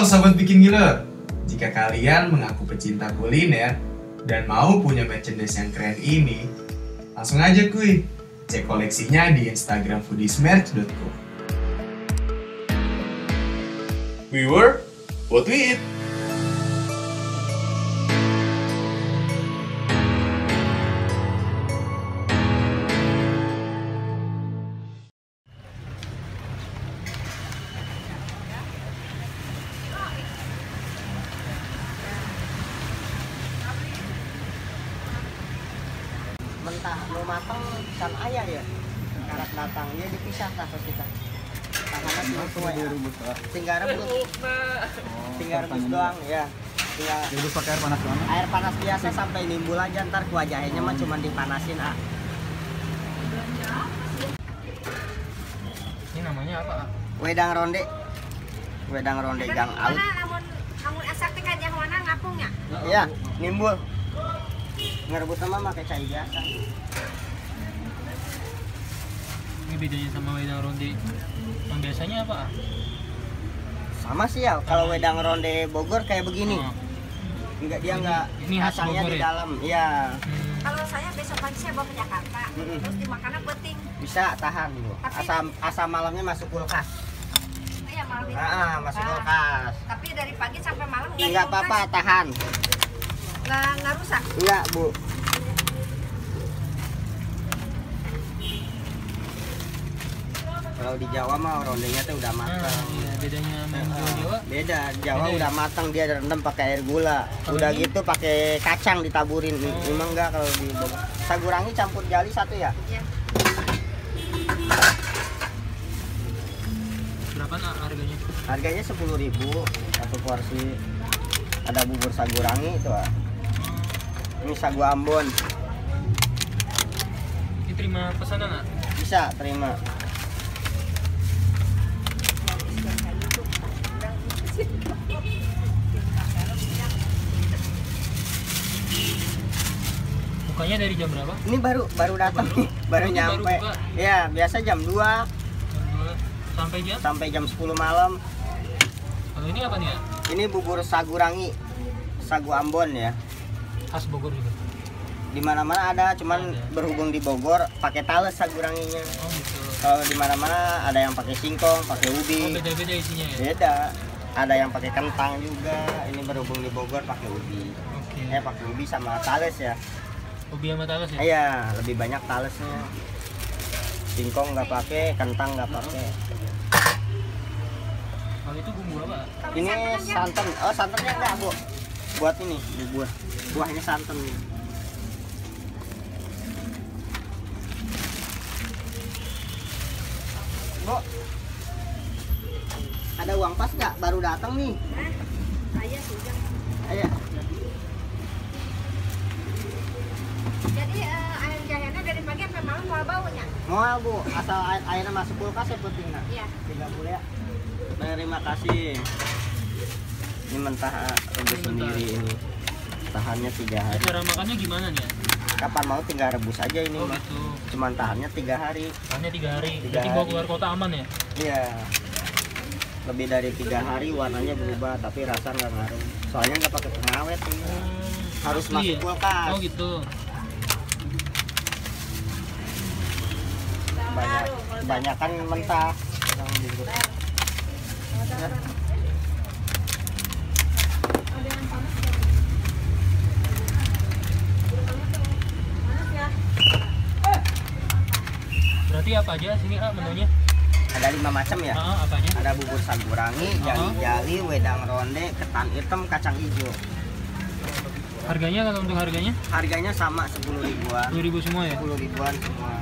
Sobat Bikin Ngiler, jika kalian mengaku pecinta kuliner dan mau punya merchandise yang keren ini, langsung aja kuy, cek koleksinya di Instagram foodiesmerch.co. We were what we eat. Mentah belum matang kan ayah ya karat datangnya dipisah ke kita tangannya sesuai tinggal rebus doang ya, tinggal rebus pakai air panas doang. Air panas biasa sampai nimbul aja, ntar kuah jahenya mah cuma dipanasin. Ini namanya apa? Wedang ronde gang out. Namun asak teh kan jahwana ngapungnya. Iya, nimbul. Ngerebus sama pakai cair biasa. Ini bedanya sama wedang ronde yang biasanya apa? Sama sih ya, kalau wedang ronde Bogor kayak begini. Enggak, dia enggak ini khas asangnya Bogor di ya? dalam. Iya. Kalau saya besok pagi saya bawa ke Jakarta, terus dimakannya penting. Bisa tahan dulu. Asam malamnya masuk kulkas. Iya malam itu. Masuk kulkas. Tapi dari pagi sampai malam Enggak apa-apa, tahan. Nggak rusak. Enggak, Bu. Kalau di Jawa mah rondenya tuh udah matang. Iya, bedanya sama yang Jawa. Beda, Jawa Beda udah ya? matang, dia rendam pakai air gula. Kalau Udah ini? gitu pakai kacang ditaburin. Emang enggak kalau di Bogor. Sagurangi campur jali satu ya? Iya. Berapa harganya? Harganya 10.000 satu porsi. Ada bubur sagurangi itu. Ini sagu Ambon. Ini terima pesanan nggak? Bisa terima. Bukanya dari jam berapa? Ini baru datang nih, baru Ini nyampe. baru buka? Ya, biasa jam 2 Sampai jam? sampai jam 10 malam. Kalau ini apa nih ya? Ini bubur sagurangi, sagu Ambon ya. Khas Bogor juga. Di mana-mana ada, cuman Ada. berhubung di Bogor pakai tales saguranginya. Oh gitu. Kalau di mana-mana ada yang pakai singkong, pakai Oh ubi. beda-beda isinya ya? Beda. Ada yang pakai kentang juga. Ini berhubung di Bogor pakai ubi. Oke. Pakai ubi sama tales ya. Ubi sama talas ya? Iya, lebih banyak talesnya. Singkong nggak pakai, kentang nggak pakai. Kalau itu bumbu apa? Ini santan. Oh, santannya enggak, Bu. Buat ini, bubur. Buahnya santan. Bu, ada uang pas nggak? Baru datang nih. Saya sudah. Ayo. Jadi air jahenya dari pagi sampai malam mau baunya. Mau, Bu, asal airnya masuk kulkas ya penting nggak? Iya. 30 ya. Terima kasih. Ini mentah rebus sendiri ini. Tahannya 3 hari. Cara makannya gimana nih ya? Kapan mau tinggal rebus aja ini, Oh Mas. gitu. Cuman tahannya 3 hari. Hanya 3 hari. 3 Berarti bawa hari. keluar kota aman ya? Iya. Lebih dari 3 hari warnanya berubah, tapi rasa nggak ngaruh. Soalnya nggak pakai pengawet ini. Harus Asli masuk ya? kulkas. Oh gitu. Banyakan mentah. Yang bubur. Ya. Berarti apa aja sini menunya? Ada 5 macam ya. Apa aja? Ada bubur sagurangi, jali-jali, wedang ronde, ketan hitam, kacang hijau. Harganya kalau untuk harganya? Harganya sama 10 ribuan. 10.000 semua ya? 10 ribuan semua.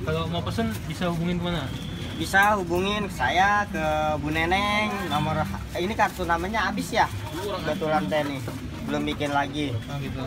Kalau mau pesen bisa hubungin kemana? Bisa hubungin saya ke Bu Neneng, nomor ini kartu namanya habis ya. Kebetulan teh nih belum bikin lagi. Oh gitu.